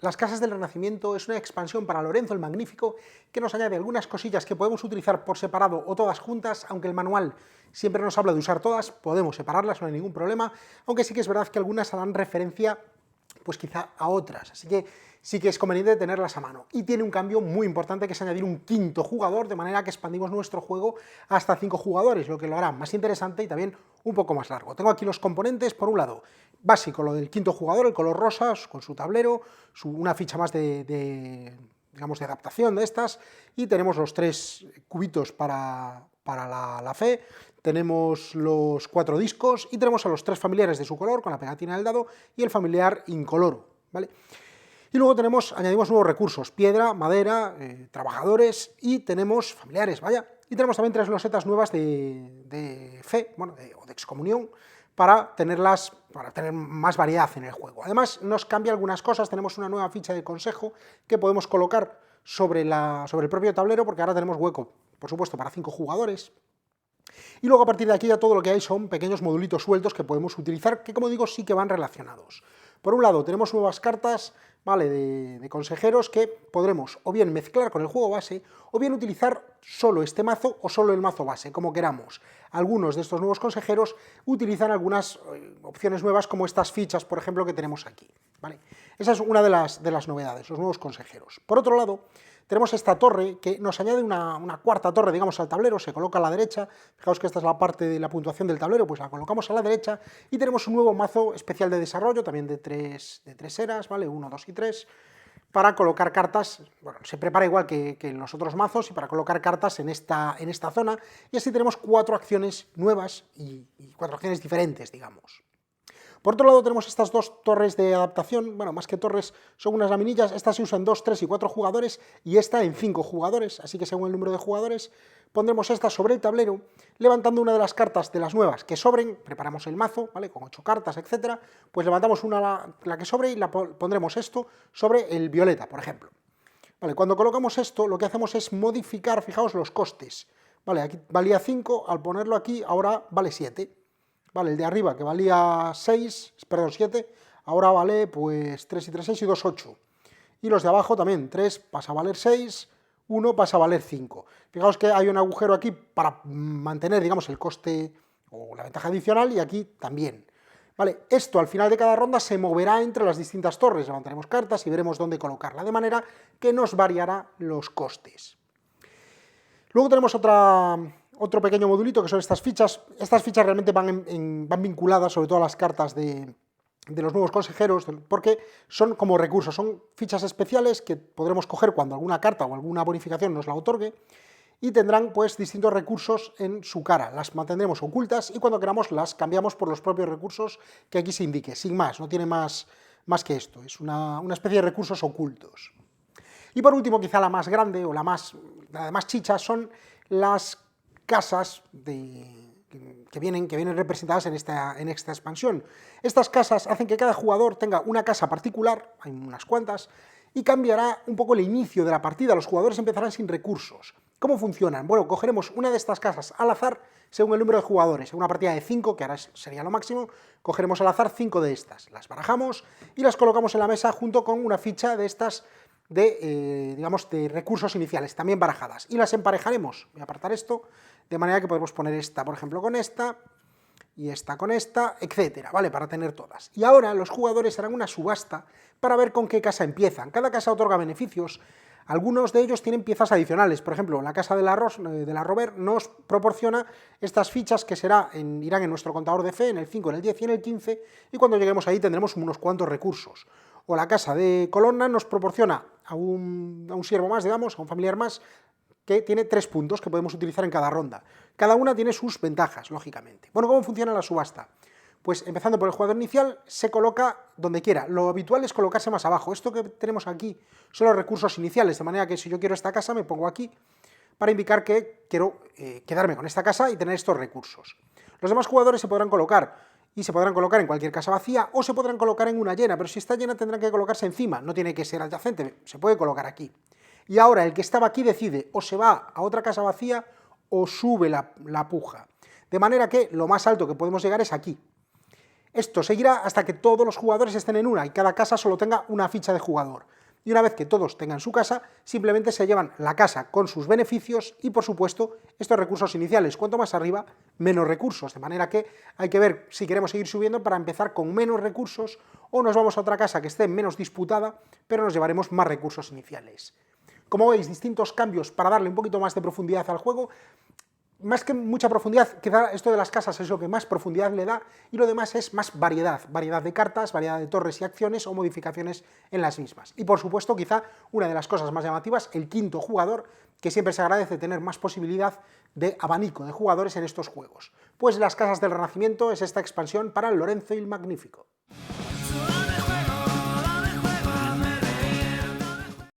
Las Casas del Renacimiento es una expansión para Lorenzo el Magnífico que nos añade algunas cosillas que podemos utilizar por separado o todas juntas, aunque el manual siempre nos habla de usar todas, podemos separarlas, no hay ningún problema, aunque sí que es verdad que algunas harán referencia pues quizá a otras, así que sí que es conveniente tenerlas a mano. Y tiene un cambio muy importante que es añadir un quinto jugador, de manera que expandimos nuestro juego hasta 5 jugadores, lo que lo hará más interesante y también un poco más largo. Tengo aquí los componentes, por un lado, básico, lo del quinto jugador, el color rosa, con su tablero, una ficha más digamos, de adaptación de estas, y tenemos los 3 cubitos para la fe, tenemos los 4 discos y tenemos a los 3 familiares de su color con la pegatina del dado y el familiar incoloro, ¿vale? Y luego añadimos nuevos recursos, piedra, madera, trabajadores y tenemos familiares, vaya. Y tenemos también 3 losetas nuevas de fe, bueno, o de excomunión, para tener más variedad en el juego. Además, nos cambia algunas cosas, tenemos una nueva ficha de consejo que podemos colocar sobre el propio tablero, porque ahora tenemos hueco, por supuesto, para 5 jugadores. Y luego a partir de aquí ya todo lo que hay son pequeños modulitos sueltos que podemos utilizar, que como digo sí que van relacionados. Por un lado tenemos nuevas cartas, ¿vale?, de consejeros que podremos o bien mezclar con el juego base, o bien utilizar solo este mazo o solo el mazo base, como queramos. Algunos de estos nuevos consejeros utilizan algunas opciones nuevas, como estas fichas, por ejemplo, que tenemos aquí, ¿vale? Esa es una de las novedades, los nuevos consejeros. Por otro lado, tenemos esta torre que nos añade una cuarta torre, digamos, al tablero, se coloca a la derecha. Fijaos que esta es la parte de la puntuación del tablero, pues la colocamos a la derecha y tenemos un nuevo mazo especial de desarrollo, también de tres eras, ¿vale? 1, 2 y 3, para colocar cartas. Bueno, se prepara igual que en los otros mazos y para colocar cartas en esta zona, y así tenemos 4 acciones nuevas y 4 acciones diferentes, digamos. Por otro lado tenemos estas 2 torres de adaptación, bueno, más que torres, son unas laminillas, estas se usan en 2, 3 y 4 jugadores, y esta en 5 jugadores, así que según el número de jugadores, pondremos esta sobre el tablero, levantando una de las cartas de las nuevas que sobren, preparamos el mazo, ¿vale?, con 8 cartas, etcétera, pues levantamos la que sobre y pondremos esto sobre el violeta, por ejemplo. Vale, cuando colocamos esto, lo que hacemos es modificar, fijaos, los costes. Vale, aquí valía 5, al ponerlo aquí, ahora vale 7. Vale, el de arriba, que valía 7, ahora vale pues 3 y 3, 6 y 2, 8. Y los de abajo también, 3 pasa a valer 6, 1 pasa a valer 5. Fijaos que hay un agujero aquí para mantener, digamos, el coste o la ventaja adicional, y aquí también. Vale, esto al final de cada ronda se moverá entre las distintas torres, levantaremos cartas y veremos dónde colocarla, de manera que nos variará los costes. Luego tenemos otro pequeño modulito que son estas fichas. Estas fichas realmente van vinculadas sobre todo a las cartas de los nuevos consejeros, porque son como recursos, son fichas especiales que podremos coger cuando alguna carta o alguna bonificación nos la otorgue, y tendrán pues distintos recursos en su cara, las mantendremos ocultas y cuando queramos las cambiamos por los propios recursos que aquí se indique, sin más, no tiene más que esto, es una especie de recursos ocultos. Y por último, quizá la más grande o la de más chicha, son las casas que vienen representadas en esta expansión. Estas casas hacen que cada jugador tenga una casa particular, hay unas cuantas, y cambiará un poco el inicio de la partida. Los jugadores empezarán sin recursos. ¿Cómo funcionan? Bueno, cogeremos una de estas casas al azar según el número de jugadores. En una partida de 5, que ahora sería lo máximo, cogeremos al azar 5 de estas. Las barajamos y las colocamos en la mesa junto con una ficha de estas digamos, de recursos iniciales, también barajadas. Y las emparejaremos. Voy a apartar esto, de manera que podemos poner esta, por ejemplo, con esta, y esta con esta, etcétera, ¿vale?, para tener todas. Y ahora los jugadores harán una subasta para ver con qué casa empiezan. Cada casa otorga beneficios. Algunos de ellos tienen piezas adicionales. Por ejemplo, la casa de la Robert nos proporciona estas fichas que irán en nuestro contador de fe, en el 5, en el 10 y en el 15, y cuando lleguemos ahí tendremos unos cuantos recursos. O la casa de Colonna nos proporciona a un siervo más, digamos, a un familiar más, que tiene 3 puntos que podemos utilizar en cada ronda. Cada una tiene sus ventajas, lógicamente. Bueno, ¿cómo funciona la subasta? Pues empezando por el jugador inicial, se coloca donde quiera. Lo habitual es colocarse más abajo. Esto que tenemos aquí son los recursos iniciales, de manera que si yo quiero esta casa me pongo aquí para indicar que quiero quedarme con esta casa y tener estos recursos. Los demás jugadores se podrán colocar en cualquier casa vacía o se podrán colocar en una llena, pero si está llena tendrán que colocarse encima, no tiene que ser adyacente, se puede colocar aquí. Y ahora el que estaba aquí decide o se va a otra casa vacía o sube la puja, de manera que lo más alto que podemos llegar es aquí. Esto seguirá hasta que todos los jugadores estén en una y cada casa solo tenga una ficha de jugador. Y una vez que todos tengan su casa, simplemente se llevan la casa con sus beneficios y, por supuesto, estos recursos iniciales. Cuanto más arriba, menos recursos, de manera que hay que ver si queremos seguir subiendo para empezar con menos recursos o nos vamos a otra casa que esté menos disputada, pero nos llevaremos más recursos iniciales. Como veis, distintos cambios para darle un poquito más de profundidad al juego. Más que mucha profundidad, quizá esto de las casas es lo que más profundidad le da, y lo demás es más variedad de cartas, variedad de torres y acciones o modificaciones en las mismas. Y por supuesto, quizá una de las cosas más llamativas, el quinto jugador, que siempre se agradece tener más posibilidad de abanico de jugadores en estos juegos. Pues las Casas del Renacimiento es esta expansión para Lorenzo el Magnífico.